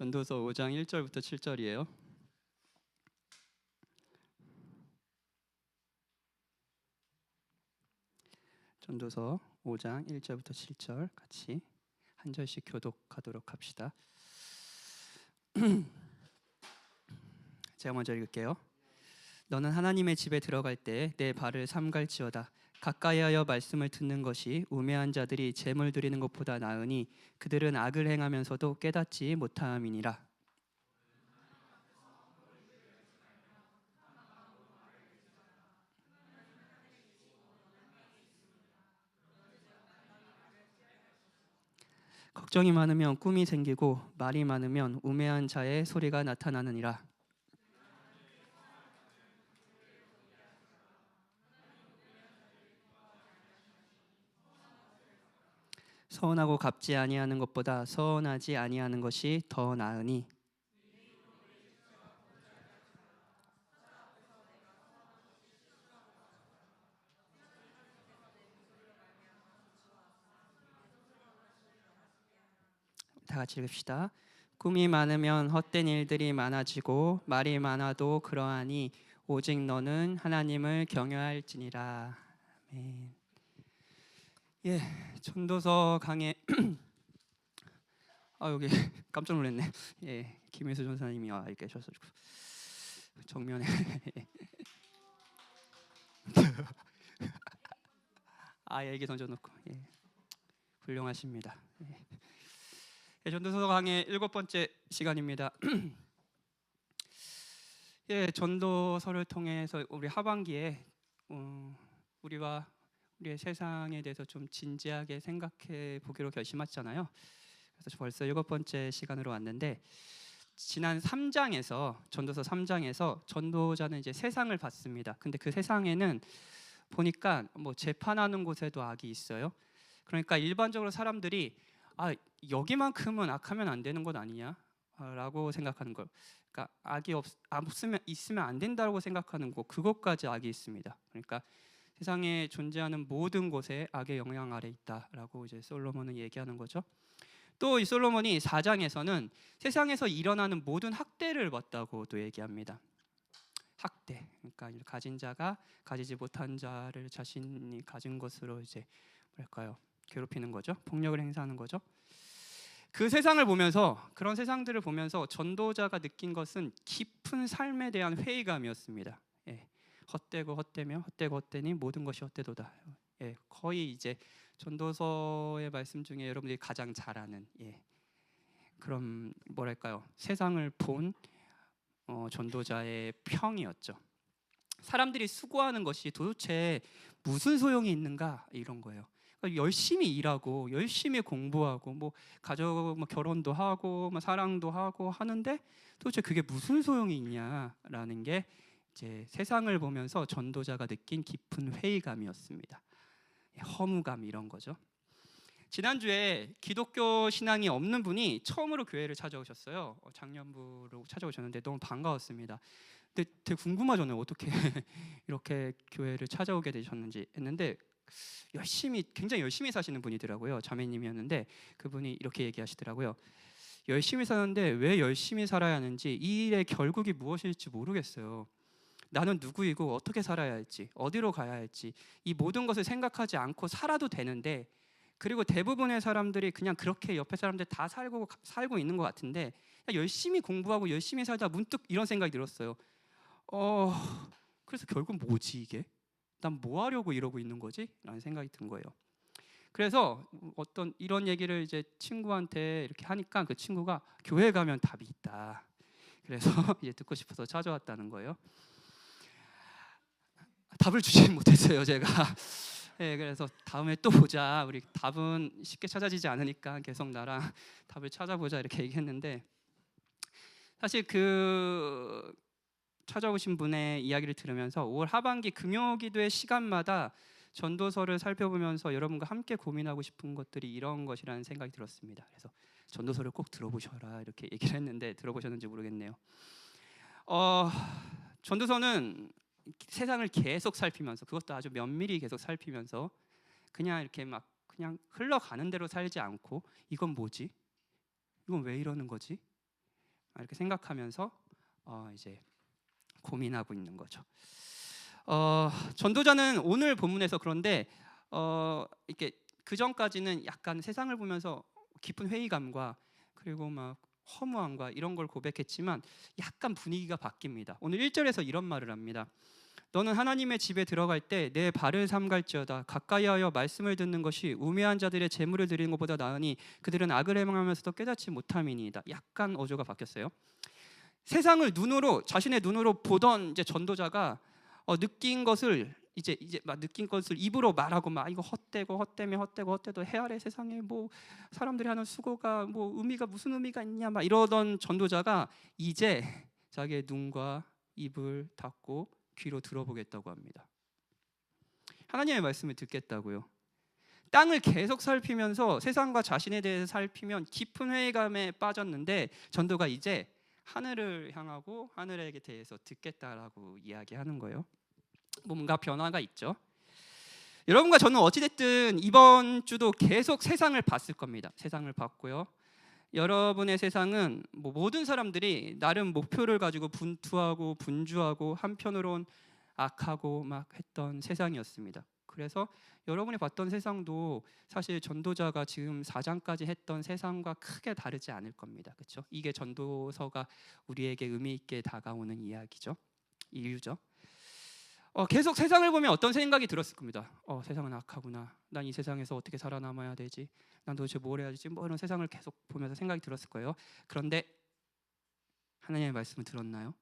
전도서 5장 1절부터 7절이에요. 전도서 5장 1절부터 7절 같이 한 절씩 교독하도록 합시다. 제가 먼저 읽을게요. 너는 하나님의 집에 들어갈 때 내 발을 삼갈지어다. 가까이하여 말씀을 듣는 것이 우매한 자들이 재물 드리는 것보다 나으니 그들은 악을 행하면서도 깨닫지 못함이니라. 걱정이 많으면 꿈이 생기고 말이 많으면 우매한 자의 소리가 나타나느니라. 서운하고 갚지 아니하는 것보다 서운하지 아니하는 것이 더 나으니. 다 같이 읽읍시다. 꿈이 많으면 헛된 일들이 많아지고 말이 많아도 그러하니 오직 너는 하나님을 경외할지니라. 아멘. 예, 전도서 강의 여기 깜짝 놀랐네. 예, 김혜수 전사님이 와 계셔가지고 정면에 얘기 던져놓고 훌륭하십니다. 전도서 강의 7번째 시간입니다. 전도서를 통해서 우리 하반기에 우리와 우리의 세상에 대해서 좀 진지하게 생각해 보기로 결심했잖아요. 그래서 벌써 7번째 시간으로 왔는데, 지난 3장에서 전도서 3장에서 전도자는 이제 세상을 봤습니다. 근데 그 세상에는 보니까 뭐 재판하는 곳에도 악이 있어요. 그러니까 일반적으로 사람들이 여기만큼은 악하면 안 되는 것 아니냐? 라고 생각하는 걸. 그러니까 악이 있으면 안 된다고 생각하는 곳, 그것까지 악이 있습니다. 그러니까 세상에 존재하는 모든 곳에 악의 영향 아래 있다라고 이제 솔로몬은 얘기하는 거죠. 또 이 솔로몬이 4장에서는 세상에서 일어나는 모든 학대를 봤다고 또 얘기합니다. 학대, 그러니까 가진 자가 가지지 못한 자를 자신이 가진 것으로 이제 뭐랄까요? 괴롭히는 거죠. 폭력을 행사하는 거죠. 그 세상을 보면서, 그런 세상들을 보면서 전도자가 느낀 것은 깊은 삶에 대한 회의감이었습니다. 헛되고 헛되며 헛되고 헛되니 모든 것이 헛되도다. 거의 이제 전도서의 말씀 중에 여러분들이 가장 잘 아는 그런 뭐랄까요? 세상을 본 전도자의 평이었죠. 사람들이 수고하는 것이 도대체 무슨 소용이 있는가, 이런 거예요. 열심히 일하고 열심히 공부하고 뭐 가족 결혼도 하고 사랑도 하고 하는데 도대체 그게 무슨 소용이 있냐라는 게 이제 세상을 보면서 전도자가 느낀 깊은 회의감이었습니다. 허무감, 이런 거죠. 지난주에 기독교 신앙이 없는 분이 처음으로 교회를 찾아오셨어요. 작년부로 찾아오셨는데 너무 반가웠습니다. 근데 되게 궁금하잖아요. 어떻게 이렇게 교회를 찾아오게 되셨는지 했는데, 굉장히 열심히 사시는 분이더라고요. 자매님이었는데 그분이 이렇게 얘기하시더라고요. 열심히 사는데 왜 열심히 살아야 하는지, 이 일의 결국이 무엇일지 모르겠어요. 나는 누구이고 어떻게 살아야 할지, 어디로 가야 할지, 이 모든 것을 생각하지 않고 살아도 되는데, 그리고 대부분의 사람들이 그냥 그렇게 옆에 사람들 다 살고 있는 것 같은데, 열심히 공부하고 열심히 살다 문득 이런 생각이 들었어요. 그래서 결국 뭐지 이게? 난 뭐 하려고 이러고 있는 거지? 라는 생각이 든 거예요. 그래서 어떤 이런 얘기를 이제 친구한테 이렇게 하니까 그 친구가 교회 가면 답이 있다. 그래서 이제 듣고 싶어서 찾아왔다는 거예요. 답을 주지 못했어요, 제가. 그래서 다음에 또 보자. 우리 답은 쉽게 찾아지지 않으니까 계속 나랑 답을 찾아보자, 이렇게 얘기했는데, 사실 그 찾아오신 분의 이야기를 들으면서 올 하반기 금요기도의 시간마다 전도서를 살펴보면서 여러분과 함께 고민하고 싶은 것들이 이런 것이라는 생각이 들었습니다. 그래서 전도서를 꼭 들어보셔라, 이렇게 얘기를 했는데 들어보셨는지 모르겠네요. 전도서는 세상을 계속 살피면서, 그것도 아주 면밀히 계속 살피면서, 그냥 이렇게 그냥 흘러가는 대로 살지 않고, 이건 뭐지? 이건 왜 이러는 거지? 이렇게 생각하면서 이제 고민하고 있는 거죠. 전도자는 오늘 본문에서 그런데 이렇게 그 전까지는 약간 세상을 보면서 깊은 회의감과 그리고 막 허무함과 이런 걸 고백했지만 약간 분위기가 바뀝니다. 오늘 1절에서 이런 말을 합니다. 너는 하나님의 집에 들어갈 때 내 발을 삼갈지어다. 가까이하여 말씀을 듣는 것이 우매한 자들의 재물을 드리는 것보다 나으니 그들은 악을 행하면서도 깨닫지 못함이니이다. 약간 어조가 바뀌었어요. 세상을 눈으로 자신의 눈으로 보던 이제 전도자가 느낀 것을 이제 막 느낀 것을 입으로 말하고 막 이거 헛되고 해 아래 세상에 뭐 사람들이 하는 수고가 뭐 의미가 무슨 의미가 있냐 막 이러던 전도자가 이제 자기의 눈과 입을 닫고 귀로 들어보겠다고 합니다. 하나님의 말씀을 듣겠다고요. 땅을 계속 살피면서 세상과 자신에 대해서 살피면 깊은 회의감에 빠졌는데 전도가 이제 하늘을 향하고 하늘에 대해서 듣겠다라고 이야기하는 거예요. 뭔가 변화가 있죠. 여러분과 저는 어찌됐든 이번 주도 계속 세상을 봤을 겁니다. 세상을 봤고요. 여러분의 세상은 뭐 모든 사람들이 나름 목표를 가지고 분투하고 분주하고 한편으론 악하고 막 했던 세상이었습니다. 그래서 여러분이 봤던 세상도 사실 전도자가 지금 4장까지 했던 세상과 크게 다르지 않을 겁니다. 그렇죠? 이게 전도서가 우리에게 의미 있게 다가오는 이야기죠. 이유죠. 계속 세상을 보면 어떤 생각이 들었을 겁니다. 세상은 악하구나. 난 이 세상에서 어떻게 살아남아야 되지? 난 도대체 뭘 해야 되지? 뭐 이런 세상을 계속 보면서 생각이 들었을 거예요. 그런데 하나님의 말씀을 들었나요?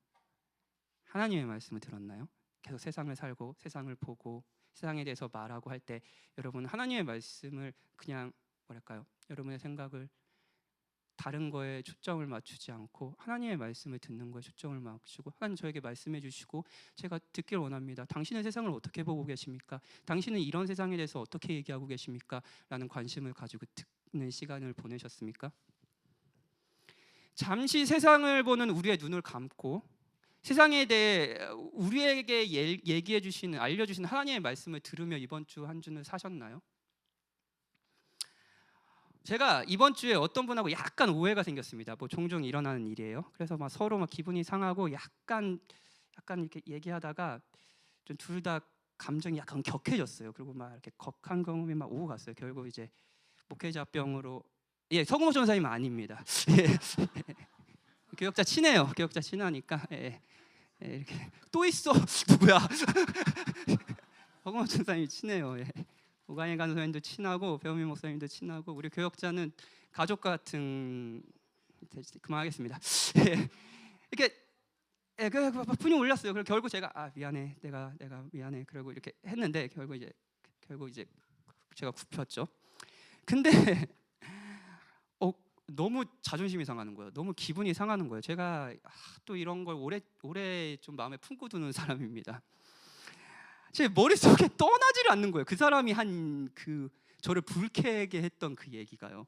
하나님의 말씀을 들었나요? 계속 세상을 살고 세상을 보고 세상에 대해서 말하고 할 때 여러분 하나님의 말씀을 그냥 뭐랄까요? 여러분의 생각을 다른 거에 초점을 맞추지 않고 하나님의 말씀을 듣는 거에 초점을 맞추고 하나님 저에게 말씀해 주시고 제가 듣길 원합니다. 당신은 세상을 어떻게 보고 계십니까? 당신은 이런 세상에 대해서 어떻게 얘기하고 계십니까? 라는 관심을 가지고 듣는 시간을 보내셨습니까? 잠시 세상을 보는 우리의 눈을 감고 세상에 대해 우리에게 얘기해 주시는 알려주시는 하나님의 말씀을 들으며 이번 주 한 주는 사셨나요? 제가 이번 주에 어떤 분하고 약간 오해가 생겼습니다. 뭐 종종 일어나는 일이에요. 그래서 막 서로 막 기분이 상하고 약간 이렇게 얘기하다가 좀 둘 다 감정이 약간 격해졌어요. 그리고 막 이렇게 격한 경험이 막 오고 갔어요. 결국 이제 목회자병으로 서구모 전사님 아닙니다. 교역자 친해요. 교역자 친하니까 이렇게 또 있어 누구야? 서구모 전사님이 친해요. 오가인 간사님도 친하고 배우민 목사님도 친하고 우리 교역자는 가족 같은 그만하겠습니다. 이렇게 분이 올렸어요. 그리고 결국 제가 미안해, 내가 미안해. 그리고 이렇게 했는데 결국 이제 제가 굽혔죠. 근데 너무 자존심이 상하는 거예요. 너무 기분이 상하는 거예요. 제가 또 이런 걸 오래 좀 마음에 품고 두는 사람입니다. 제 머릿속에 떠나지를 않는 거예요. 그 사람이 한 저를 불쾌하게 했던 그 얘기가요.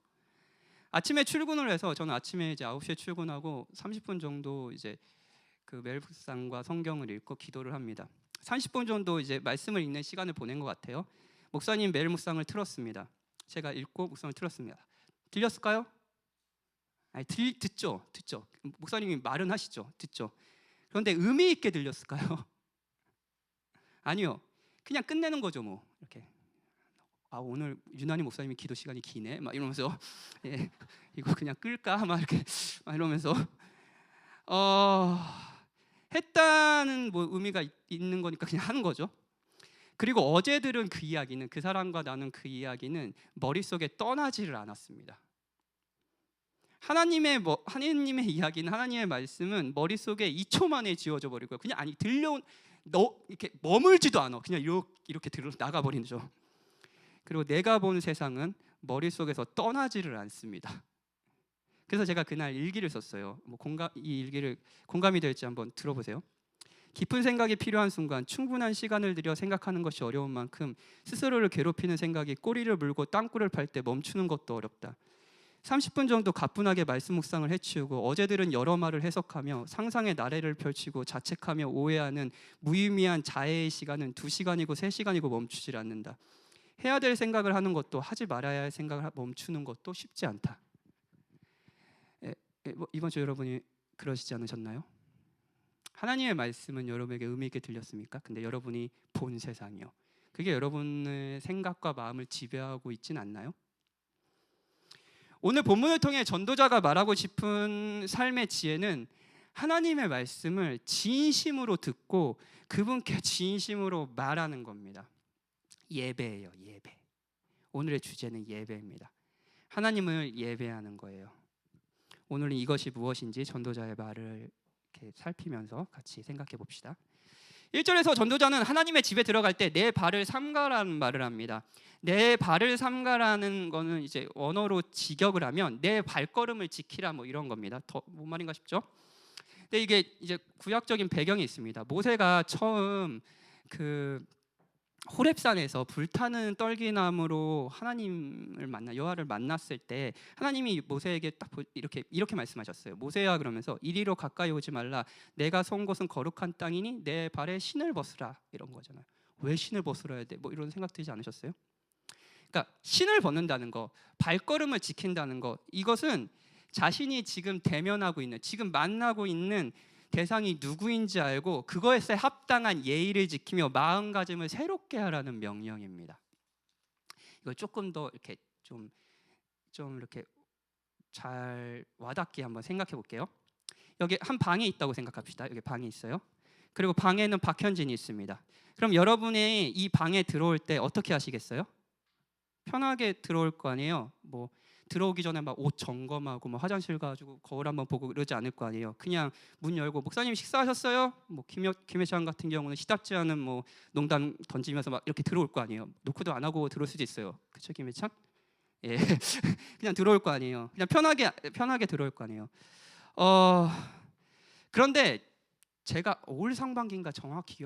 아침에 출근을 해서 저는 아침에 이제 9시에 출근하고 30분 정도 이제 그 멜북상과 성경을 읽고 기도를 합니다. 30분 정도 이제 말씀을 읽는 시간을 보낸 것 같아요. 목사님 매일 묵상을 틀었습니다. 제가 읽고 묵상을 틀었습니다. 들렸을까요? 아니, 듣죠. 목사님이 말은 하시죠. 듣죠. 그런데 의미 있게 들렸을까요? 아니요. 그냥 끝내는 거죠, 뭐. 이렇게. 오늘 유난히 목사님이 기도 시간이 기네. 막 이러면서 이거 그냥 끌까? 막 이렇게 막 이러면서 했다는 뭐 의미가 있는 거니까 그냥 하는 거죠. 그리고 어제 들은 그 이야기는 그 사람과 나눈 그 이야기는 머릿속에 떠나지를 않았습니다. 하나님의 이야기는 하나님의 말씀은 머릿속에 2초 만에 지워져 버리고요. 그냥 이렇게 머물지도 않아. 그냥 이렇게 나가 버리죠. 그리고 내가 본 세상은 머릿속에서 떠나지를 않습니다. 그래서 제가 그날 일기를 썼어요. 이 일기를 공감이 될지 한번 들어보세요. 깊은 생각이 필요한 순간 충분한 시간을 들여 생각하는 것이 어려운 만큼 스스로를 괴롭히는 생각이 꼬리를 물고 땅굴을 팔 때 멈추는 것도 어렵다. 30분 정도 가뿐하게 말씀 묵상을 해치우고 어제 들은 여러 말을 해석하며 상상의 나래를 펼치고 자책하며 오해하는 무의미한 자해의 시간은 2시간이고 3시간이고 멈추질 않는다. 해야 될 생각을 하는 것도 하지 말아야 할 생각을 멈추는 것도 쉽지 않다. 이번 주 여러분이 그러시지 않으셨나요? 하나님의 말씀은 여러분에게 의미 있게 들렸습니까? 근데 여러분이 본 세상이요, 그게 여러분의 생각과 마음을 지배하고 있진 않나요? 오늘 본문을 통해 전도자가 말하고 싶은 삶의 지혜는 하나님의 말씀을 진심으로 듣고 그분께 진심으로 말하는 겁니다. 예배예요, 예배. 오늘의 주제는 예배입니다. 하나님을 예배하는 거예요. 오늘은 이것이 무엇인지 전도자의 말을 이렇게 살피면서 같이 생각해 봅시다. 1절에서 전도자는 하나님의 집에 들어갈 때 내 발을 삼가라는 말을 합니다. 내 발을 삼가라는 거는 이제 원어로 직역을 하면 내 발걸음을 지키라 뭐 이런 겁니다. 더 뭔 말인가 싶죠? 근데 이게 이제 구약적인 배경이 있습니다. 모세가 처음 그 호렙산에서 불타는 떨기나무로 하나님을 만나 여호와를 만났을 때 하나님이 모세에게 딱 이렇게 말씀하셨어요. 모세야, 그러면서 이리로 가까이 오지 말라. 내가 선 곳은 거룩한 땅이니 내 발에 신을 벗으라, 이런 거잖아요. 왜 신을 벗으러야 돼? 뭐 이런 생각 들지 않으셨어요? 그러니까 신을 벗는다는 거, 발걸음을 지킨다는 거, 이것은 자신이 지금 대면하고 있는, 지금 만나고 있는 대상이 누구인지 알고 그거에 합당한 예의를 지키며 마음가짐을 새롭게 하라는 명령입니다. 이걸 조금 더 이렇게 좀 이렇게 잘 와닿게 한번 생각해 볼게요. 여기 한 방이 있다고 생각합시다. 여기 방이 있어요. 그리고 방에는 박현진이 있습니다. 그럼 여러분이 이 방에 들어올 때 어떻게 하시겠어요? 편하게 들어올 거 아니에요. 뭐 들어오기 전에 막 옷 점검하고 뭐 화장실 가지고 거울 한번 보고 그러지 않을 거 아니에요. 그냥 문 열고 목사님 식사하셨어요? 뭐 김혜찬 같은 경우는 시답지 않은 뭐 농담 던지면서 막 이렇게 들어올 거 아니에요. 노크도 안 하고 들어올 수도 있어요. 그렇죠, 김혜찬? 예, 그냥 들어올 거 아니에요. 그냥 편하게 들어올 거 아니에요. 그런데 제가 올 상반기인가 정확히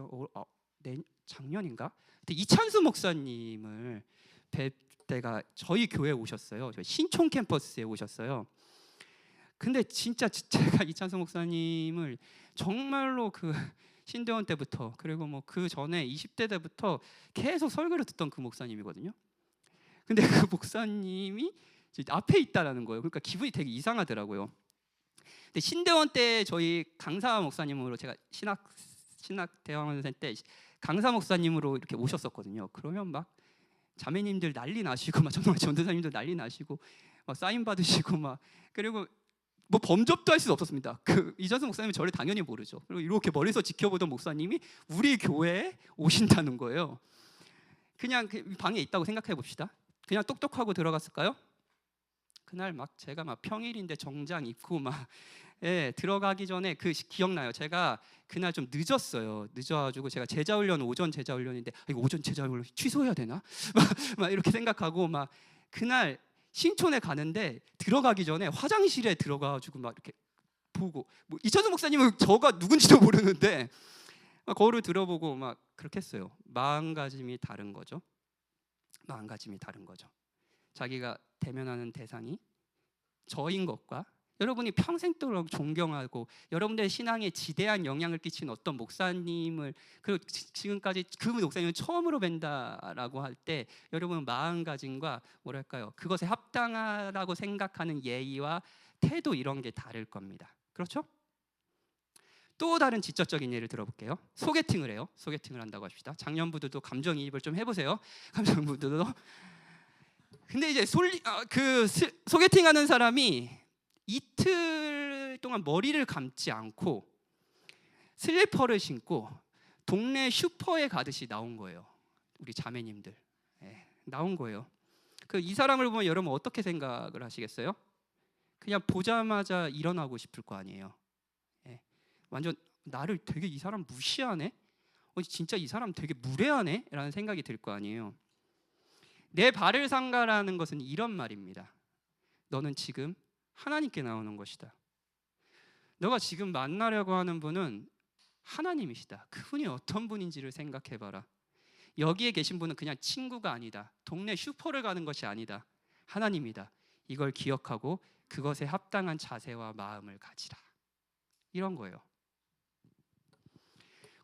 작년인가? 그때 이찬수 목사님을 뵐 때가 저희 교회에 오셨어요. 저희 신촌 캠퍼스에 오셨어요. 근데 진짜 제가 이찬수 목사님을 정말로 그 신대원 때부터, 그리고 뭐 그 전에 20대 때부터 계속 설교를 듣던 그 목사님이거든요. 근데 그 목사님이 앞에 있다라는 거예요. 그러니까 기분이 되게 이상하더라고요. 근데 신대원 때 저희 강사 목사님으로, 제가 신학 대학원생 때 강사 목사님으로 이렇게 오셨었거든요. 그러면 막 자매님들 난리 나시고 막 전도사님들 난리 나시고 막 사인 받으시고 막, 그리고 뭐 범접도 할 수 없었습니다. 그 이전수 목사님은 저를 당연히 모르죠. 그리고 이렇게 멀리서 지켜보던 목사님이 우리 교회에 오신다는 거예요. 그냥 그 방에 있다고 생각해 봅시다. 그냥 똑똑하고 들어갔을까요? 그날 막 제가 막 평일인데 정장 입고 막 들어가기 전에 그 기억나요. 제가 그날 좀 늦어가지고 제가 제자훈련, 오전 제자훈련인데 이거 오전 제자훈련 취소해야 되나? 막 이렇게 생각하고 막 그날 신촌에 가는데 들어가기 전에 화장실에 들어가가지고 막 이렇게 보고, 뭐 이찬수 목사님은 저가 누군지도 모르는데 막 거울을 들어보고 막 그렇게 했어요. 마음가짐이 다른 거죠. 마음가짐이 다른 거죠. 자기가 대면하는 대상이 저인 것과 여러분이 평생도록 존경하고 여러분들의 신앙에 지대한 영향을 끼친 어떤 목사님을, 그리고 지금까지 그 목사님을 처음으로 뵌다라고 할 때 여러분 마음가짐과 뭐랄까요, 그것에 합당하다고 생각하는 예의와 태도, 이런 게 다를 겁니다. 그렇죠? 또 다른 직접적인 예를 들어볼게요. 소개팅을 해요. 소개팅을 한다고 합시다. 작년부들도 감정이입을 좀 해보세요. 감정부들도. 근데 이제 소개팅하는 사람이 이틀 동안 머리를 감지 않고 슬리퍼를 신고 동네 슈퍼에 가듯이 나온 거예요. 우리 자매님들 나온 거예요. 이 사람을 보면 여러분 어떻게 생각을 하시겠어요? 그냥 보자마자 일어나고 싶을 거 아니에요. 완전 나를 되게, 이 사람 무시하네? 진짜 이 사람 되게 무례하네? 라는 생각이 들 거 아니에요. 내 발을 삼가라는 것은 이런 말입니다. 너는 지금 하나님께 나오는 것이다. 너가 지금 만나려고 하는 분은 하나님이시다. 그분이 어떤 분인지를 생각해봐라. 여기에 계신 분은 그냥 친구가 아니다. 동네 슈퍼를 가는 것이 아니다. 하나님이다. 이걸 기억하고 그것에 합당한 자세와 마음을 가지라. 이런 거예요.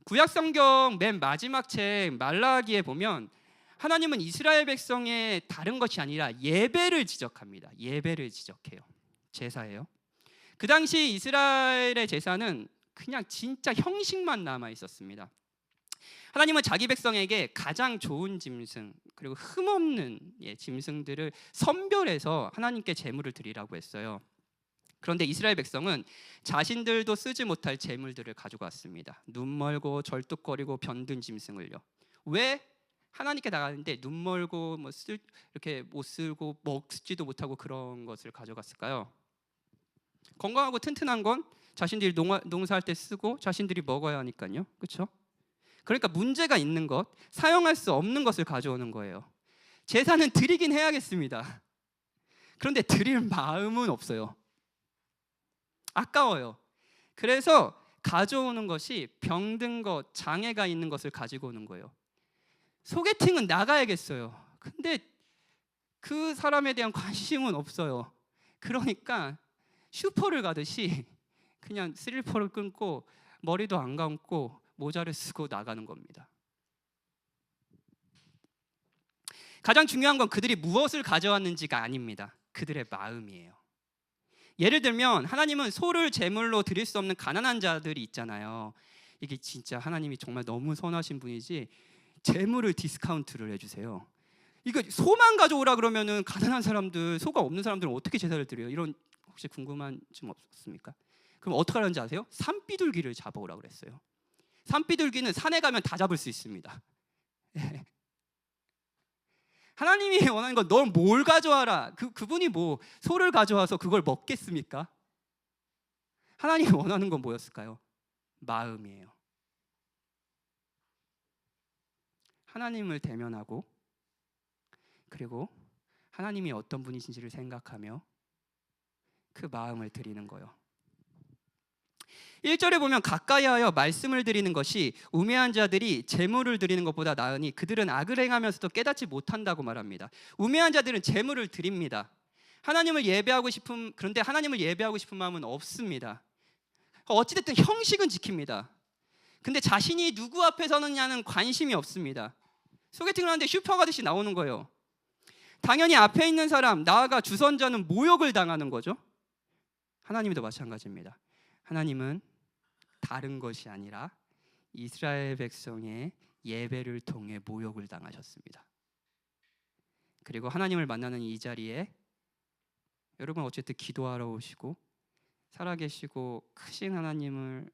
구약성경 맨 마지막 책 말라기에 보면 하나님은 이스라엘 백성의 다른 것이 아니라 예배를 지적합니다. 예배를 지적해요. 제사예요. 그 당시 이스라엘의 제사는 그냥 진짜 형식만 남아 있었습니다. 하나님은 자기 백성에게 가장 좋은 짐승 그리고 흠없는 짐승들을 선별해서 하나님께 제물을 드리라고 했어요. 그런데 이스라엘 백성은 자신들도 쓰지 못할 제물들을 가지고 왔습니다. 눈 멀고 절뚝거리고 병든 짐승을요. 왜? 하나님께 나가는데 눈 멀고 이렇게 못 쓰고 먹지도 못하고 그런 것을 가져갔을까요? 건강하고 튼튼한 건 자신들이 농사할 때 쓰고 자신들이 먹어야 하니까요. 그렇죠? 그러니까 문제가 있는 것, 사용할 수 없는 것을 가져오는 거예요. 제사는 드리긴 해야겠습니다. 그런데 드릴 마음은 없어요. 아까워요. 그래서 가져오는 것이 병든 것, 장애가 있는 것을 가지고 오는 거예요. 소개팅은 나가야겠어요. 근데 그 사람에 대한 관심은 없어요. 그러니까 슈퍼를 가듯이 그냥 슬리퍼를 끊고 머리도 안 감고 모자를 쓰고 나가는 겁니다. 가장 중요한 건 그들이 무엇을 가져왔는지가 아닙니다. 그들의 마음이에요. 예를 들면 하나님은 소를 제물로 드릴 수 없는 가난한 자들이 있잖아요. 이게 진짜 하나님이 정말 너무 선하신 분이지 제물을 디스카운트를 해주세요. 이거 소만 가져오라 그러면은 가난한 사람들, 소가 없는 사람들은 어떻게 제사를 드려요? 이런 혹시 궁금한 점 없습니까? 그럼 어떻게 하는지 아세요? 산비둘기를 잡아오라 그랬어요. 산비둘기는 산에 가면 다 잡을 수 있습니다. 하나님이 원하는 건 넌 뭘 가져와라. 그분이 뭐 소를 가져와서 그걸 먹겠습니까? 하나님이 원하는 건 뭐였을까요? 마음이에요. 하나님을 대면하고 그리고 하나님이 어떤 분이신지를 생각하며 그 마음을 드리는 거예요. 1절에 보면 가까이 하여 말씀을 드리는 것이 우매한 자들이 제물을 드리는 것보다 나으니 그들은 악을 행하면서도 깨닫지 못한다고 말합니다. 우매한 자들은 제물을 드립니다. 그런데 하나님을 예배하고 싶은 마음은 없습니다. 어찌됐든 형식은 지킵니다. 근데 자신이 누구 앞에 서느냐는 관심이 없습니다. 소개팅을 하는데 슈퍼 가듯이 나오는 거예요. 당연히 앞에 있는 사람, 나아가 주선자는 모욕을 당하는 거죠. 하나님도 마찬가지입니다. 하나님은 다른 것이 아니라 이스라엘 백성의 예배를 통해 모욕을 당하셨습니다. 그리고 하나님을 만나는 이 자리에 여러분 어쨌든 기도하러 오시고 살아계시고 크신 하나님을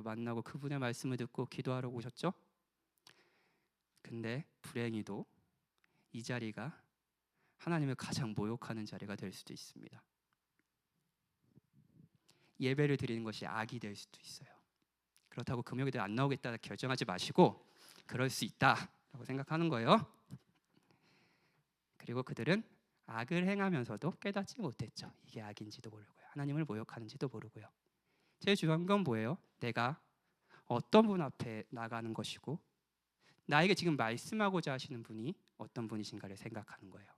만나고 그분의 말씀을 듣고 기도하러 오셨죠? 근데 불행히도 이 자리가 하나님을 가장 모욕하는 자리가 될 수도 있습니다. 예배를 드리는 것이 악이 될 수도 있어요. 그렇다고 금요일에 안 나오겠다 결정하지 마시고 그럴 수 있다라고 생각하는 거예요. 그리고 그들은 악을 행하면서도 깨닫지 못했죠. 이게 악인지도 모르고요. 하나님을 모욕하는지도 모르고요. 제일 중요한 건 뭐예요? 내가 어떤 분 앞에 나가는 것이고 나에게 지금 말씀하고자 하시는 분이 어떤 분이신가를 생각하는 거예요.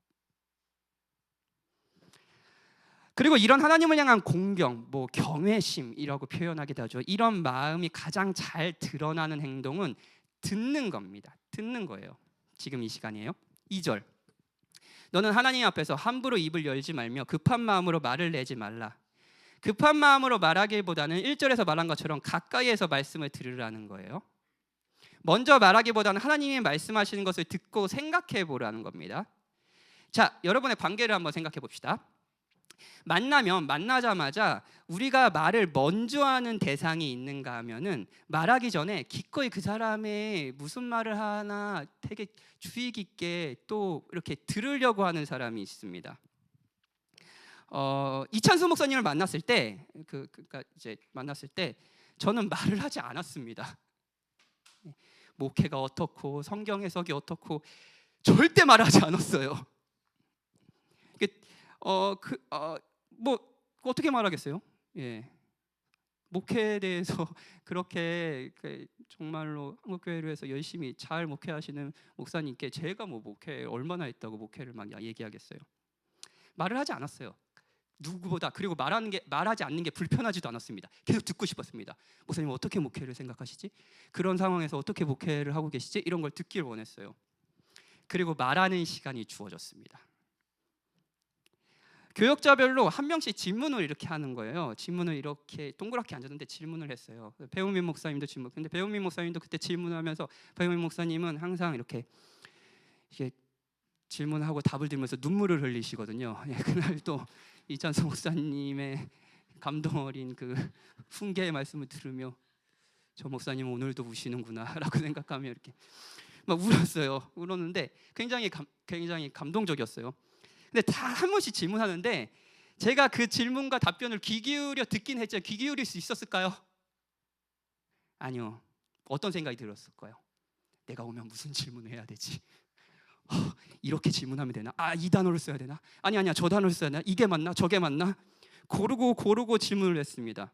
그리고 이런 하나님을 향한 공경, 경외심이라고 표현하기도 하죠. 이런 마음이 가장 잘 드러나는 행동은 듣는 겁니다. 듣는 거예요. 지금 이 시간이에요. 2절. 너는 하나님 앞에서 함부로 입을 열지 말며 급한 마음으로 말을 내지 말라. 급한 마음으로 말하기보다는 1절에서 말한 것처럼 가까이에서 말씀을 들으라는 거예요. 먼저 말하기보다는 하나님이 말씀하시는 것을 듣고 생각해 보라는 겁니다. 자, 여러분의 관계를 한번 생각해 봅시다. 만나자마자 우리가 말을 먼저 하는 대상이 있는가 하면은 말하기 전에 기꺼이 그 사람의 무슨 말을 하나 되게 주의 깊게 또 이렇게 들으려고 하는 사람이 있습니다. 이찬수 목사님을 만났을 때 만났을 때 저는 말을 하지 않았습니다. 목회가 어떻고 성경 해석이 어떻고 절대 말하지 않았어요. 어떻게 말하겠어요? 목회에 대해서 그렇게 정말로 한국교회를 해서 열심히 잘 목회하시는 목사님께 제가 목회 얼마나 했다고 목회를 막 얘기하겠어요? 말을 하지 않았어요. 누구보다. 그리고 말하지 않는 게 불편하지도 않았습니다. 계속 듣고 싶었습니다. 목사님 어떻게 목회를 생각하시지? 그런 상황에서 어떻게 목회를 하고 계시지? 이런 걸 듣길 원했어요. 그리고 말하는 시간이 주어졌습니다. 교역자별로 한 명씩 질문을 이렇게 하는 거예요. 질문을 이렇게 동그랗게 앉았는데 질문을 했어요. 배우민 목사님도 질문. 근데 배우민 목사님도 그때 질문을 하면서 배우민 목사님은 항상 이렇게 질문하고 답을 들으면서 눈물을 흘리시거든요. 예, 그날 또 이찬수 목사님의 감동 어린 그 훈계의 말씀을 들으며 저 목사님 오늘도 우시는구나라고 생각하며 이렇게 막 울었어요. 울었는데 굉장히 감동적이었어요. 근데 다 한 번씩 질문하는데 제가 그 질문과 답변을 귀 기울여 듣긴 했지만 귀 기울일 수 있었을까요? 아니요. 어떤 생각이 들었을까요? 내가 오면 무슨 질문을 해야 되지? 이렇게 질문하면 되나? 이 단어를 써야 되나? 아니야 저 단어를 써야 되나? 이게 맞나? 저게 맞나? 고르고 질문을 했습니다.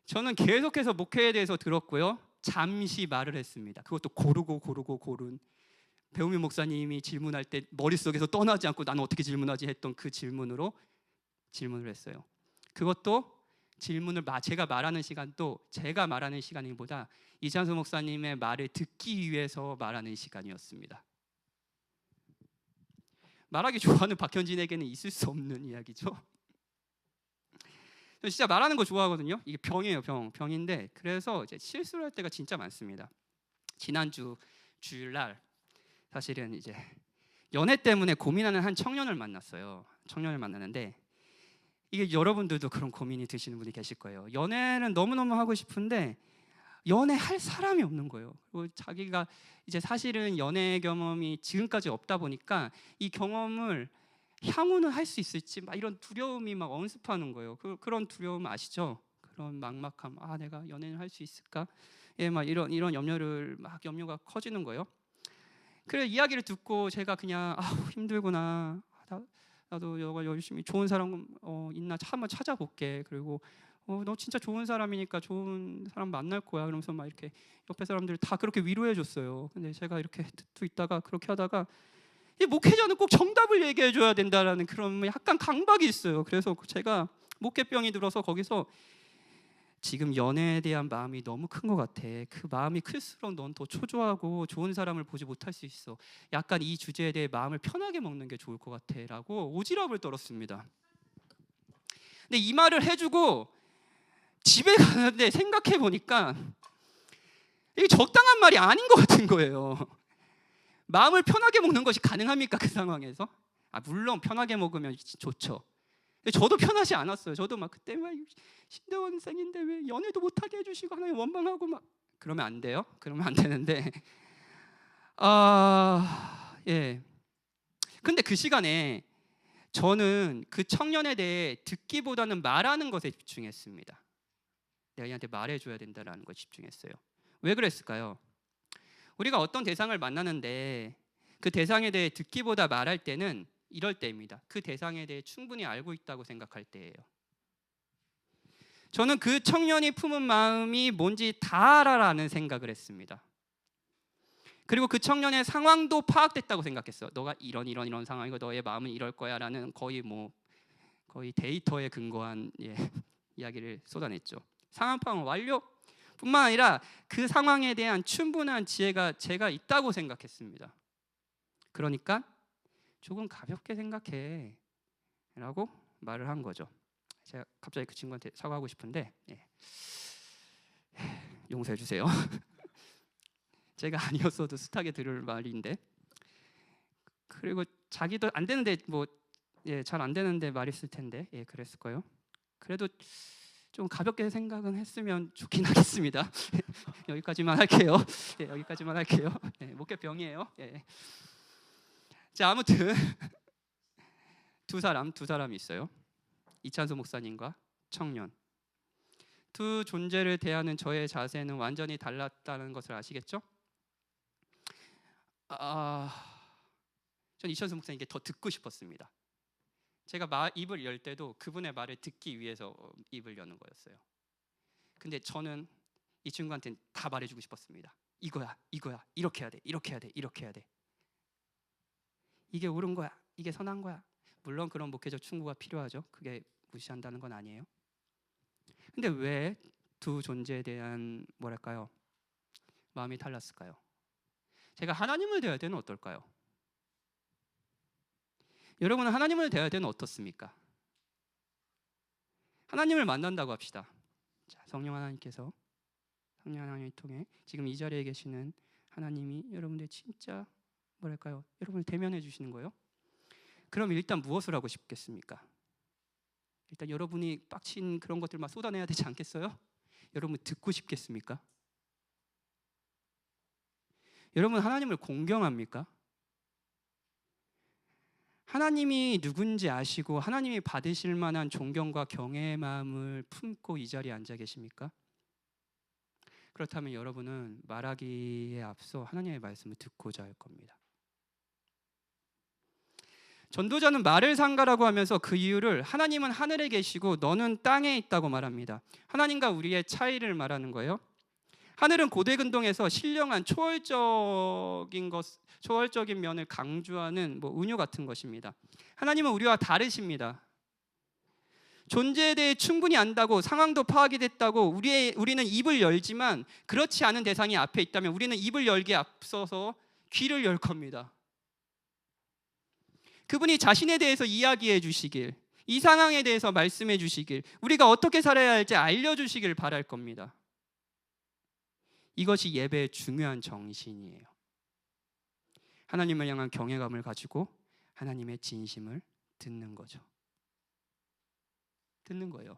저는 계속해서 목회에 대해서 들었고요. 잠시 말을 했습니다. 그것도 고르고 고른 배우민 목사님이 질문할 때 머릿속에서 떠나지 않고 나는 어떻게 질문하지 했던 그 질문으로 질문을 했어요. 그것도 제가 말하는 시간도 제가 말하는 시간보다 이찬수 목사님의 말을 듣기 위해서 말하는 시간이었습니다. 말하기 좋아하는 박현진에게는 있을 수 없는 이야기죠. 진짜 말하는 거 좋아하거든요. 이게 병이에요, 병인데 그래서 이제 실수를 할 때가 진짜 많습니다. 지난주 주일날 사실은 이제 연애 때문에 고민하는 한 청년을 만났어요. 청년을 만나는데 이게 여러분들도 그런 고민이 드시는 분이 계실 거예요. 연애는 너무너무 하고 싶은데 연애할 사람이 없는 거예요. 그리고 자기가 이제 사실은 연애 경험이 지금까지 없다 보니까 이 경험을 향후는 할 수 있을지 막 이런 두려움이 막 엄습하는 거예요. 그런 두려움 아시죠? 그런 막막함. 내가 연애를 할 수 있을까? 막 이런 염려가 커지는 거예요. 그래 이야기를 듣고 제가 그냥 힘들구나. 나도 여가 열심히 좋은 사람 있나 한번 찾아볼게. 그리고 너 진짜 좋은 사람이니까 좋은 사람 만날 거야. 그러면서 막 이렇게 옆에 사람들 다 그렇게 위로해 줬어요. 근데 제가 이렇게 듣고 있다가 그렇게 하다가 이 목회자는 꼭 정답을 얘기해 줘야 된다라는 그런 약간 강박이 있어요. 그래서 제가 목회병이 들어서 거기서 지금 연애에 대한 마음이 너무 큰 것 같아. 그 마음이 클수록 넌 더 초조하고 좋은 사람을 보지 못할 수 있어. 약간 이 주제에 대해 마음을 편하게 먹는 게 좋을 것 같아라고 오지랖을 떨었습니다. 근데 이 말을 해주고 집에 가는데 생각해 보니까 이게 적당한 말이 아닌 것 같은 거예요. 마음을 편하게 먹는 것이 가능합니까 그 상황에서? 물론 편하게 먹으면 좋죠. 저도 편하지 않았어요. 저도 막 그때 막 신대원생인데 왜 연애도 못하게 해주시고 하나님 원망하고 막 그러면 안 돼요. 그러면 안 되는데 예. 근데 그 시간에 저는 그 청년에 대해 듣기보다는 말하는 것에 집중했습니다. 내가 얘한테 말해줘야 된다라는 것에 집중했어요. 왜 그랬을까요? 우리가 어떤 대상을 만나는데 그 대상에 대해 듣기보다 말할 때는 이럴 때입니다. 그 대상에 대해 충분히 알고 있다고 생각할 때예요. 저는 그 청년이 품은 마음이 뭔지 다 알아라는 생각을 했습니다. 그리고 그 청년의 상황도 파악됐다고 생각했어요. 너가 이런 상황이고 너의 마음은 이럴 거야라는 거의 데이터에 근거한 이야기를 쏟아냈죠. 상황 파악 완료. 뿐만 아니라 그 상황에 대한 충분한 지혜가 제가 있다고 생각했습니다. 그러니까 조금 가볍게 생각해 라고 말을 한 거죠. 제가 갑자기 그 친구한테 사과하고 싶은데 용서해 주세요. 제가 아니었어도 숱하게 들을 말인데 그리고 자기도 안 되는데 잘 안 되는데 말했을 텐데 그랬을 거예요. 그래도 좀 가볍게 생각은 했으면 좋긴 하겠습니다. 여기까지만 할게요. 여기까지만 할게요. 목회병이에요. 자, 아무튼 두 사람이 있어요. 이찬수 목사님과 청년. 두 존재를 대하는 저의 자세는 완전히 달랐다는 것을 아시겠죠? 전 이찬수 목사님께 더 듣고 싶었습니다. 제가 입을 열 때도 그분의 말을 듣기 위해서 입을 여는 거였어요. 근데 저는 이 친구한테는 다 말해주고 싶었습니다. 이거야, 이렇게 해야 돼, 이렇게 해야 돼. 이게 옳은 거야, 이게 선한 거야. 물론 그런 목회적 충고가 필요하죠. 그게 무시한다는 건 아니에요. 근데 왜 두 존재에 대한 마음이 달랐을까요? 제가 하나님을 대할 때는 어떨까요? 여러분은 하나님을 대할 때는 어떻습니까? 하나님을 만난다고 합시다. 자, 성령 하나님께서 성령 하나님을 통해 지금 이 자리에 계시는 하나님이 여러분들 진짜 뭐랄까요? 여러분을 대면해 주시는 거예요. 그럼 일단 무엇을 하고 싶겠습니까? 일단 여러분이 빡친 그런 것들 막 쏟아내야 되지 않겠어요? 여러분 듣고 싶겠습니까? 여러분 하나님을 공경합니까? 하나님이 누군지 아시고 하나님이 받으실 만한 존경과 경외의 마음을 품고 이 자리에 앉아 계십니까? 그렇다면 여러분은 말하기에 앞서 하나님의 말씀을 듣고자 할 겁니다. 전도자는 말을 상가라고 하면서 그 이유를 하나님은 하늘에 계시고 너는 땅에 있다고 말합니다. 하나님과 우리의 차이를 말하는 거예요. 하늘은 고대 근동에서 신령한 초월적인 면을 강조하는 은유 같은 것입니다. 하나님은 우리와 다르십니다. 존재에 대해 충분히 안다고 상황도 파악이 됐다고 우리는 입을 열지만 그렇지 않은 대상이 앞에 있다면 우리는 입을 열기에 앞서서 귀를 열 겁니다. 그분이 자신에 대해서 이야기해 주시길, 이 상황에 대해서 말씀해 주시길, 우리가 어떻게 살아야 할지 알려주시길 바랄 겁니다. 이것이 예배의 중요한 정신이에요. 하나님을 향한 경외감을 가지고 하나님의 진심을 듣는 거죠. 듣는 거예요.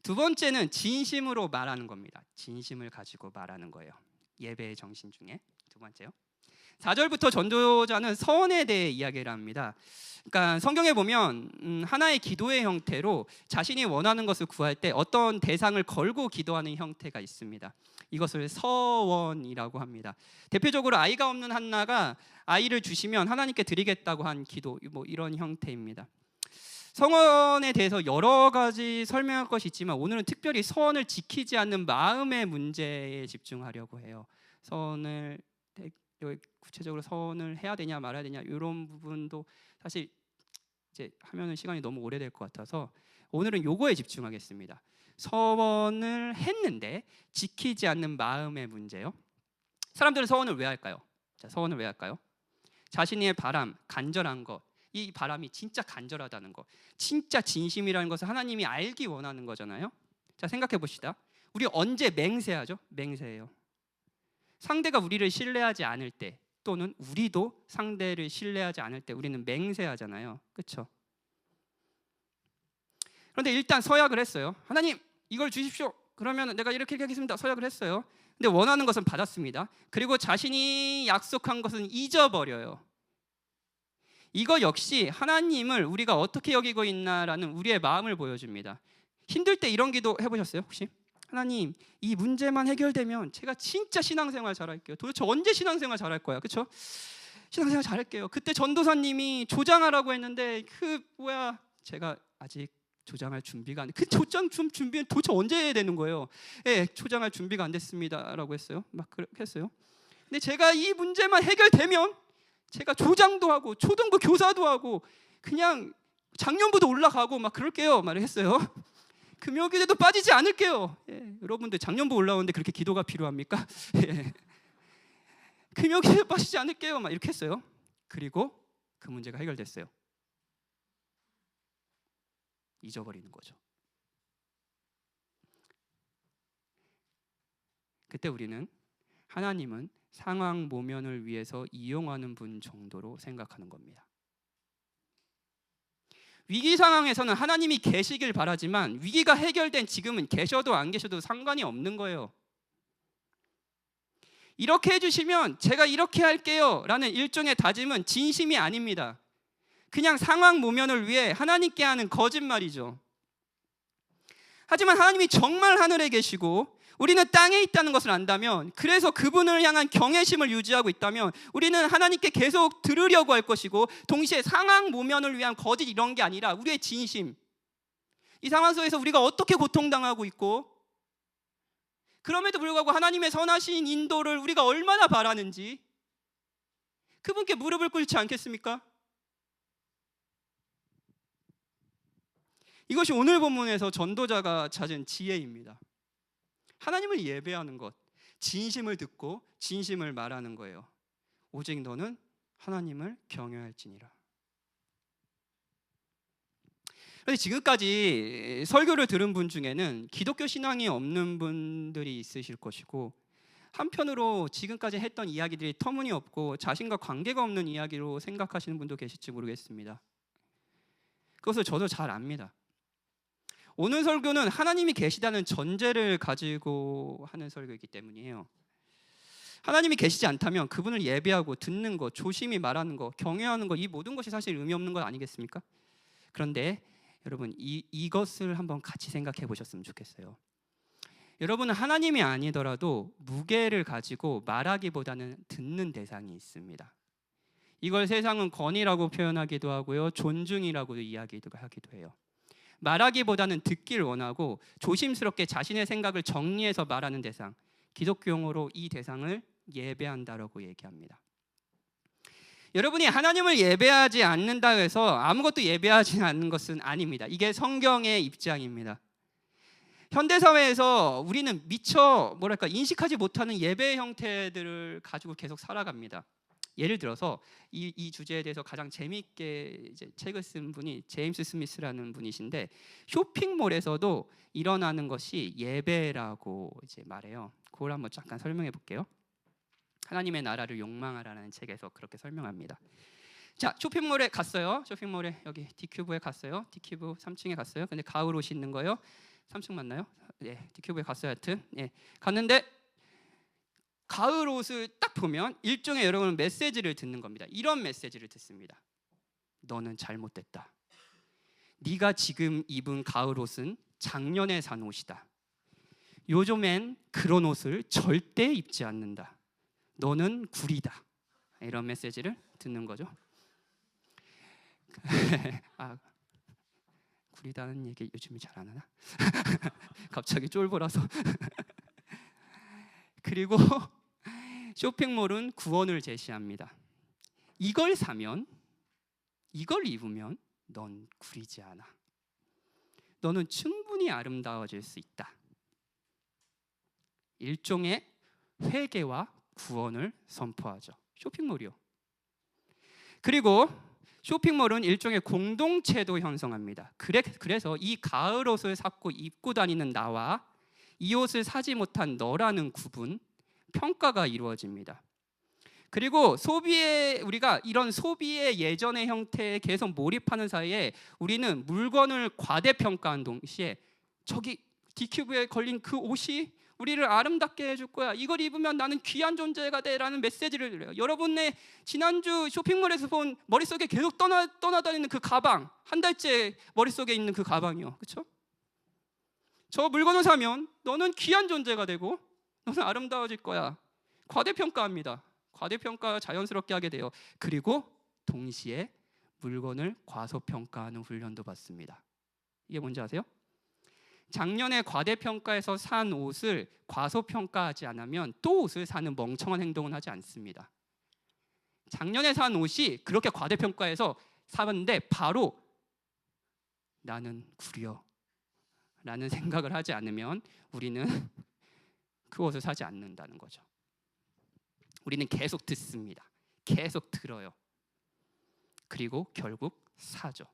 두 번째는 진심으로 말하는 겁니다. 진심을 가지고 말하는 거예요. 예배의 정신 중에 두 번째요. 4절부터 전도자는 서원에 대해 이야기를 합니다. 그러니까 성경에 보면 하나의 기도의 형태로 자신이 원하는 것을 구할 때 어떤 대상을 걸고 기도하는 형태가 있습니다. 이것을 서원이라고 합니다. 대표적으로 아이가 없는 한나가 아이를 주시면 하나님께 드리겠다고 한 기도, 이런 형태입니다. 서원에 대해서 여러 가지 설명할 것이 있지만 오늘은 특별히 서원을 지키지 않는 마음의 문제에 집중하려고 해요. 서원을 여기 구체적으로 서원을 해야 되냐 말아야 되냐 이런 부분도 사실 이제 하면은 시간이 너무 오래될 것 같아서 오늘은 요거에 집중하겠습니다. 서원을 했는데 지키지 않는 마음의 문제요. 사람들은 서원을 왜 할까요? 자, 서원을 왜 할까요? 자신의 바람, 간절한 것, 이 바람이 진짜 간절하다는 것, 진짜 진심이라는 것을 하나님이 알기 원하는 거잖아요. 자, 생각해 봅시다. 우리 언제 맹세하죠? 맹세해요. 상대가 우리를 신뢰하지 않을 때 또는 우리도 상대를 신뢰하지 않을 때 우리는 맹세하잖아요. 그렇죠? 그런데 일단 서약을 했어요. 하나님 이걸 주십시오. 그러면 내가 이렇게 하겠습니다. 서약을 했어요. 근데 원하는 것은 받았습니다. 그리고 자신이 약속한 것은 잊어버려요. 이거 역시 하나님을 우리가 어떻게 여기고 있나라는 우리의 마음을 보여줍니다. 힘들 때 이런 기도 해보셨어요 혹시? 하나님 이 문제만 해결되면 제가 진짜 신앙생활 잘할게요. 도대체 언제 신앙생활 잘할 거야? 그렇죠? 신앙생활 잘할게요. 그때 전도사님이 조장하라고 했는데 제가 아직 조장할 준비가 안 돼. 그 조장 준비는 도대체 언제 해야 되는 거예요? 예, 조장할 준비가 안 됐습니다라고 했어요. 막 그렇게 했어요. 근데 제가 이 문제만 해결되면 제가 조장도 하고 초등부 교사도 하고 그냥 장년부도 올라가고 막 그럴게요. 말을 했어요. 금요기도도 빠지지 않을게요. 예, 여러분들 작년부 올라오는데 그렇게 기도가 필요합니까? 예. 금요기도 빠지지 않을게요. 막 이렇게 했어요. 그리고 그 문제가 해결됐어요. 잊어버리는 거죠. 그때 우리는 하나님은 상황 모면을 위해서 이용하는 분 정도로 생각하는 겁니다. 위기 상황에서는 하나님이 계시길 바라지만 위기가 해결된 지금은 계셔도 안 계셔도 상관이 없는 거예요. 이렇게 해주시면 제가 이렇게 할게요 라는 일종의 다짐은 진심이 아닙니다. 그냥 상황 모면을 위해 하나님께 하는 거짓말이죠. 하지만 하나님이 정말 하늘에 계시고 우리는 땅에 있다는 것을 안다면, 그래서 그분을 향한 경외심을 유지하고 있다면 우리는 하나님께 계속 들으려고 할 것이고, 동시에 상황 모면을 위한 거짓 이런 게 아니라 우리의 진심, 이 상황 속에서 우리가 어떻게 고통당하고 있고 그럼에도 불구하고 하나님의 선하신 인도를 우리가 얼마나 바라는지 그분께 무릎을 꿇지 않겠습니까? 이것이 오늘 본문에서 전도자가 찾은 지혜입니다. 하나님을 예배하는 것, 진심을 듣고 진심을 말하는 거예요. 오직 너는 하나님을 경외할지니라. 그런데 지금까지 설교를 들은 분 중에는 기독교 신앙이 없는 분들이 있으실 것이고, 한편으로 지금까지 했던 이야기들이 터무니없고 자신과 관계가 없는 이야기로 생각하시는 분도 계실지 모르겠습니다. 그것을 저도 잘 압니다. 오늘 설교는 하나님이 계시다는 전제를 가지고 하는 설교이기 때문이에요. 하나님이 계시지 않다면 그분을 예배하고 듣는 것, 조심히 말하는 것, 경외하는 것, 이 모든 것이 사실 의미 없는 것 아니겠습니까? 그런데 여러분, 이것을 한번 같이 생각해 보셨으면 좋겠어요. 여러분은 하나님이 아니더라도 무게를 가지고 말하기보다는 듣는 대상이 있습니다. 이걸 세상은 권위라고 표현하기도 하고요, 존중이라고도 이야기도 하기도 해요. 말하기보다는 듣기를 원하고 조심스럽게 자신의 생각을 정리해서 말하는 대상, 기독교 용어로 이 대상을 예배한다라고 얘기합니다. 여러분이 하나님을 예배하지 않는다 해서 아무것도 예배하지 않는 것은 아닙니다. 이게 성경의 입장입니다. 현대사회에서 우리는 미처 인식하지 못하는 예배 형태들을 가지고 계속 살아갑니다. 예를 들어서 이 주제에 대해서 가장 재미있게 이제 책을 쓴 분이 제임스 스미스라는 분이신데, 쇼핑몰에서도 일어나는 것이 예배라고 이제 말해요. 그걸 한번 잠깐 설명해 볼게요. 하나님의 나라를 욕망하라는 책에서 그렇게 설명합니다. 자, 쇼핑몰에 갔어요. 쇼핑몰에 여기 디큐브에 갔어요. 디큐브 3층에 갔어요. 근데 가을 옷이 있는 거예요. 3층 맞나요? 네, 디큐브에 갔어요. 하여튼 갔는데 가을 옷을 딱 보면 일종의 여러분 메시지를 듣는 겁니다. 이런 메시지를 듣습니다. 너는 잘못됐다. 네가 지금 입은 가을 옷은 작년에 산 옷이다. 요즘엔 그런 옷을 절대 입지 않는다. 너는 구리다. 이런 메시지를 듣는 거죠. 구리다는 얘기 요즘에 잘 안 하나? 갑자기 쫄보라서. 그리고 쇼핑몰은 구원을 제시합니다. 이걸 사면, 이걸 입으면 넌 구리지 않아. 너는 충분히 아름다워질 수 있다. 일종의 회개와 구원을 선포하죠. 쇼핑몰이요. 그리고 쇼핑몰은 일종의 공동체도 형성합니다. 그래서 이 가을 옷을 샀고 입고 다니는 나와 이 옷을 사지 못한 너라는 구분, 평가가 이루어집니다. 그리고 우리가 이런 소비의 예전의 형태에 계속 몰입하는 사이에 우리는 물건을 과대평가한 동시에 저기 디큐브에 걸린 그 옷이 우리를 아름답게 해줄 거야. 이걸 입으면 나는 귀한 존재가 돼라는 메시지를 드려요. 여러분의 지난주 쇼핑몰에서 본 머릿속에 계속 떠나다니는 그 가방, 한 달째 머릿속에 있는 그 가방이요. 그렇죠? 저 물건을 사면 너는 귀한 존재가 되고 너는 아름다워질 거야. 과대평가합니다. 과대평가 자연스럽게 하게 돼요. 그리고 동시에 물건을 과소평가하는 훈련도 받습니다. 이게 뭔지 아세요? 작년에 과대평가해서 산 옷을 과소평가하지 않으면 또 옷을 사는 멍청한 행동은 하지 않습니다. 작년에 산 옷이 그렇게 과대평가해서 샀는데 바로 나는 구려 라는 생각을 하지 않으면 우리는 그 옷을 사지 않는다는 거죠. 우리는 계속 듣습니다. 계속 들어요. 그리고 결국 사죠.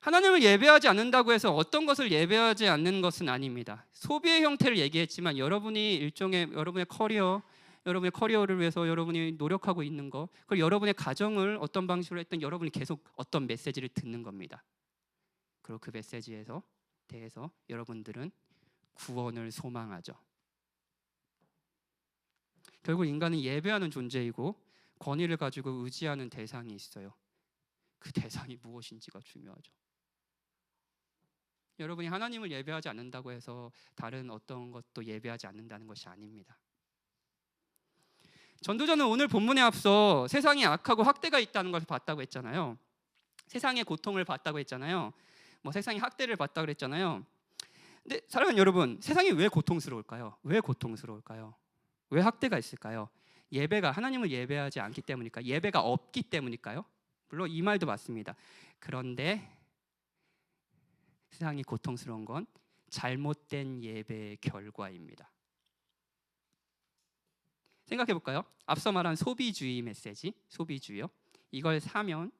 하나님을 예배하지 않는다고 해서 어떤 것을 예배하지 않는 것은 아닙니다. 소비의 형태를 얘기했지만 여러분이 일종의 여러분의 커리어를 위해서 여러분이 노력하고 있는 거, 그리고 여러분의 가정을 어떤 방식으로 했든 여러분이 계속 어떤 메시지를 듣는 겁니다. 그리고 그 메시지에 대해서 여러분들은 구원을 소망하죠. 결국 인간은 예배하는 존재이고 권위를 가지고 의지하는 대상이 있어요. 그 대상이 무엇인지가 중요하죠. 여러분이 하나님을 예배하지 않는다고 해서 다른 어떤 것도 예배하지 않는다는 것이 아닙니다. 전도자는 오늘 본문에 앞서 세상에 악하고 학대가 있다는 것을 봤다고 했잖아요. 세상의 고통을 봤다고 했잖아요. 세상이 학대를 받다고 그랬잖아요. 근데 사랑하는 여러분, 세상이 왜 고통스러울까요? 왜 고통스러울까요? 왜 학대가 있을까요? 예배가 하나님을 예배하지 않기 때문일까요? 예배가 없기 때문일까요? 물론 이 말도 맞습니다. 그런데 세상이 고통스러운 건 잘못된 예배의 결과입니다. 생각해 볼까요? 앞서 말한 소비주의 메시지, 소비주의요. 이걸 사면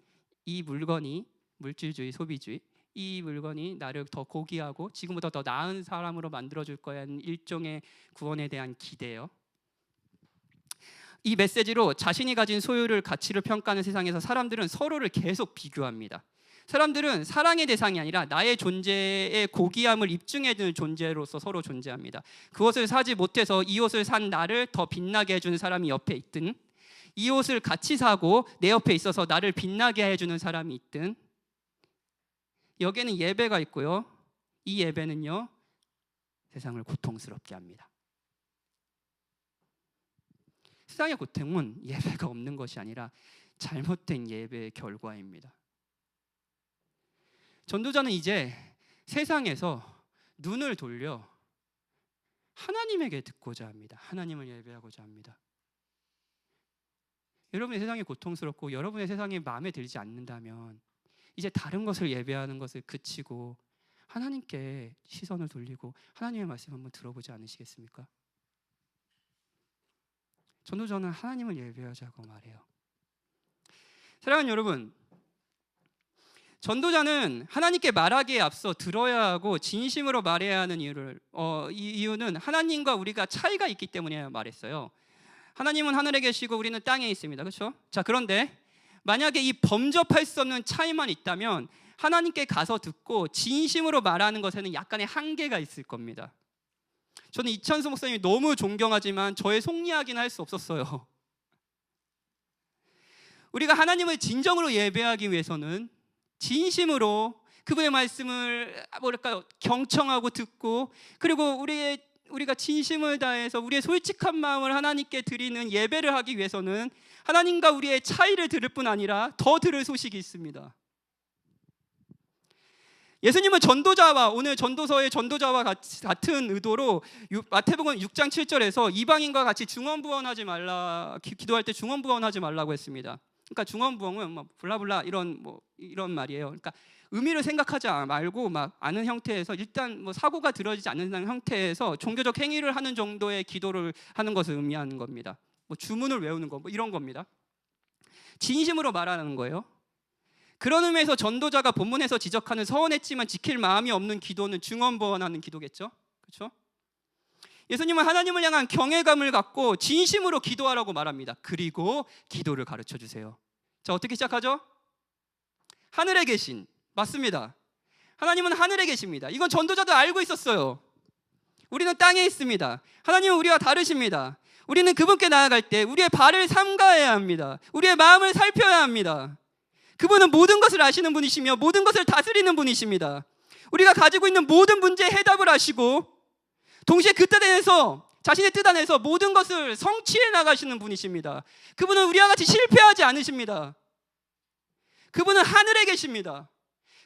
이 물건이 물질주의, 소비주의, 이 물건이 나를 더 고귀하고 지금보다 더 나은 사람으로 만들어줄 거라는 일종의 구원에 대한 기대요. 이 메시지로 자신이 가진 소유를, 가치를 평가하는 세상에서 사람들은 서로를 계속 비교합니다. 사람들은 사랑의 대상이 아니라 나의 존재의 고귀함을 입증해주는 존재로서 서로 존재합니다. 그 옷을 사지 못해서 이 옷을 산 나를 더 빛나게 해주는 사람이 옆에 있든, 이 옷을 같이 사고 내 옆에 있어서 나를 빛나게 해주는 사람이 있든, 여기에는 예배가 있고요. 이 예배는요, 세상을 고통스럽게 합니다. 세상의 고통은 예배가 없는 것이 아니라 잘못된 예배의 결과입니다. 전도자는 이제 세상에서 눈을 돌려 하나님에게 듣고자 합니다. 하나님을 예배하고자 합니다. 여러분의 세상이 고통스럽고 여러분의 세상이 마음에 들지 않는다면 이제 다른 것을 예배하는 것을 그치고 하나님께 시선을 돌리고 하나님의 말씀 한번 들어보지 않으시겠습니까? 전도자는 하나님을 예배하자고 말해요. 사랑하는 여러분, 전도자는 하나님께 말하기에 앞서 들어야 하고 진심으로 말해야 하는 이유는 하나님과 우리가 차이가 있기 때문에 말했어요. 하나님은 하늘에 계시고 우리는 땅에 있습니다. 그렇죠? 자, 그런데 만약에 이 범접할 수 없는 차이만 있다면 하나님께 가서 듣고 진심으로 말하는 것에는 약간의 한계가 있을 겁니다. 저는 이찬수 목사님이 너무 존경하지만 저의 속이야기는 할 수 없었어요. 우리가 하나님을 진정으로 예배하기 위해서는 진심으로 그분의 말씀을 경청하고 듣고, 그리고 우리가 진심을 다해서 우리의 솔직한 마음을 하나님께 드리는 예배를 하기 위해서는 하나님과 우리의 차이를 들을 뿐 아니라 더 들을 소식이 있습니다. 예수님은 전도자와, 오늘 전도서의 전도자와 같은 의도로 마태복음 6장 7절에서 이방인과 같이 중언부언하지 말라, 기도할 때 중언부언하지 말라고 했습니다. 그러니까 중언부언은 뭐 블라블라 이런 말이에요. 그러니까 의미를 생각하지 말고 막 아는 형태에서, 일단 뭐 사고가 들어지지 않는 형태에서 종교적 행위를 하는 정도의 기도를 하는 것을 의미하는 겁니다. 뭐 주문을 외우는 거, 뭐 이런 겁니다. 진심으로 말하는 거예요. 그런 의미에서 전도자가 본문에서 지적하는 서원했지만 지킬 마음이 없는 기도는 중언부언하는 기도겠죠. 그렇죠? 예수님은 하나님을 향한 경외감을 갖고 진심으로 기도하라고 말합니다. 그리고 기도를 가르쳐 주세요. 자, 어떻게 시작하죠? 하늘에 계신, 맞습니다. 하나님은 하늘에 계십니다. 이건 전도자도 알고 있었어요. 우리는 땅에 있습니다. 하나님은 우리와 다르십니다. 우리는 그분께 나아갈 때 우리의 발을 삼가해야 합니다. 우리의 마음을 살펴야 합니다. 그분은 모든 것을 아시는 분이시며 모든 것을 다스리는 분이십니다. 우리가 가지고 있는 모든 문제에 해답을 하시고 동시에 그 뜻 안에서, 자신의 뜻 안에서 모든 것을 성취해 나가시는 분이십니다. 그분은 우리와 같이 실패하지 않으십니다. 그분은 하늘에 계십니다.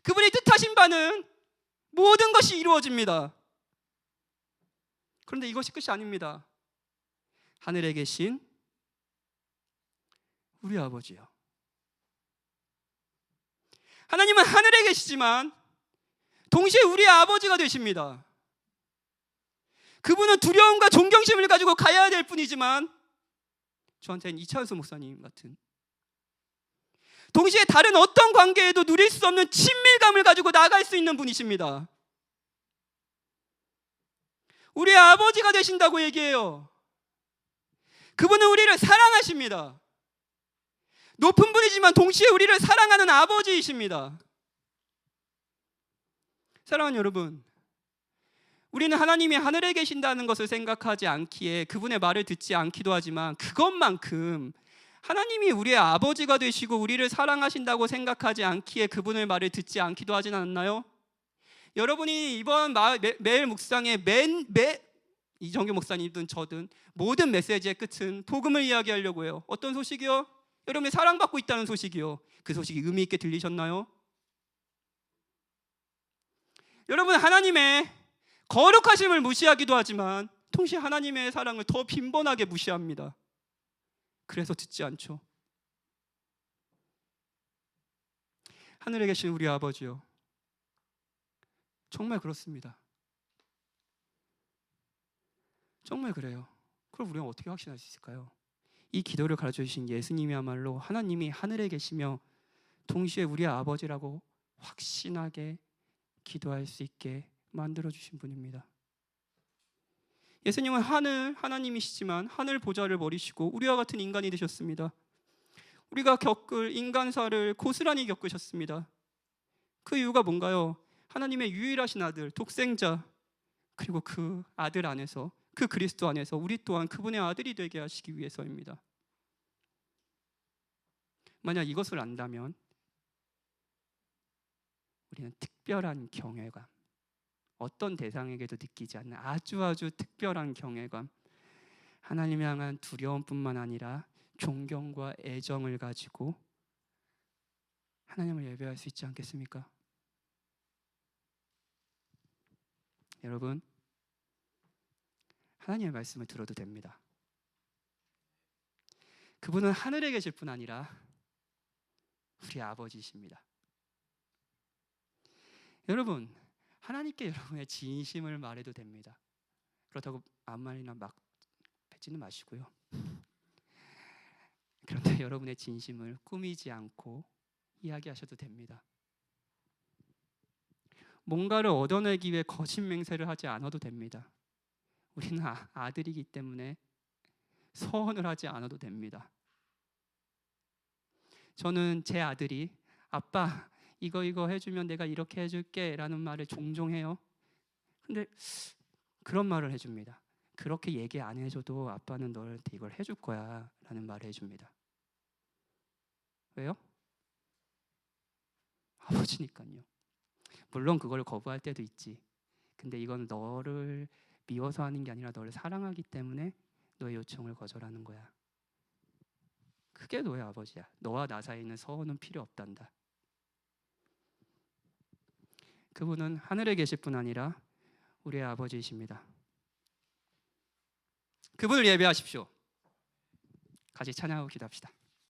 그분이 뜻하신 바는 모든 것이 이루어집니다. 그런데 이것이 끝이 아닙니다. 하늘에 계신 우리 아버지요. 하나님은 하늘에 계시지만 동시에 우리의 아버지가 되십니다. 그분은 두려움과 존경심을 가지고 가야 될 뿐이지만 저한테는 이찬수 목사님 같은, 동시에 다른 어떤 관계에도 누릴 수 없는 친밀감을 가지고 나갈 수 있는 분이십니다. 우리의 아버지가 되신다고 얘기해요. 그분은 우리를 사랑하십니다. 높은 분이지만 동시에 우리를 사랑하는 아버지이십니다. 사랑하는 여러분, 우리는 하나님이 하늘에 계신다는 것을 생각하지 않기에 그분의 말을 듣지 않기도 하지만, 그것만큼 하나님이 우리의 아버지가 되시고 우리를 사랑하신다고 생각하지 않기에 그분의 말을 듣지 않기도 하진 않나요? 여러분이 이번 매일 묵상의 이정규 목사님든 저든 모든 메시지의 끝은 복음을 이야기하려고 해요. 어떤 소식이요? 여러분이 사랑받고 있다는 소식이요. 그 소식이 의미 있게 들리셨나요? 여러분, 하나님의 거룩하심을 무시하기도 하지만 동시에 하나님의 사랑을 더 빈번하게 무시합니다. 그래서 듣지 않죠. 하늘에 계신 우리 아버지요, 정말 그렇습니다. 정말 그래요. 그럼 우리가 어떻게 확신할 수 있을까요? 이 기도를 가르쳐 주신 예수님이야말로 하나님이 하늘에 계시며 동시에 우리의 아버지라고 확신하게 기도할 수 있게 만들어 주신 분입니다. 예수님은 하나님이시지만 하늘 보좌를 버리시고 우리와 같은 인간이 되셨습니다. 우리가 겪을 인간사를 고스란히 겪으셨습니다. 그 이유가 뭔가요? 하나님의 유일하신 아들, 독생자, 그리고 그 아들 안에서, 그 그리스도 안에서 우리 또한 그분의 아들이 되게 하시기 위해서입니다. 만약 이것을 안다면 우리는 특별한 경외감, 어떤 대상에게도 느끼지 않는 아주 특별한 경외감, 하나님을 향한 두려움뿐만 아니라 존경과 애정을 가지고 하나님을 예배할 수 있지 않겠습니까? 여러분, 하나님의 말씀을 들어도 됩니다. 그분은 하늘에 계실 뿐 아니라 우리 아버지이십니다. 여러분, 하나님께 여러분의 진심을 말해도 됩니다. 그렇다고 아무 말이나 막 뱉지는 마시고요. 그런데 여러분의 진심을 꾸미지 않고 이야기하셔도 됩니다. 뭔가를 얻어내기 위해 거짓 맹세를 하지 않아도 됩니다. 우리는 아들이기 때문에 서원을 하지 않아도 됩니다. 저는 제 아들이 아빠 이거 해주면 내가 이렇게 해줄게 라는 말을 종종 해요. 근데 그런 말을 해줍니다. 그렇게 얘기 안 해줘도 아빠는 너한테 이걸 해줄 거야 라는 말을 해줍니다. 왜요? 아버지니까요. 물론 그걸 거부할 때도 있지. 근데 이건 너를 미워서 하는 게 아니라 너를 사랑하기 때문에 너의 요청을 거절하는 거야. 그게 너의 아버지야. 너와 나 사이에는 서원은 필요 없단다. 그분은 하늘에 계실 뿐 아니라 우리의 아버지이십니다. 그분을 예배하십시오. 같이 찬양하고 기도합시다.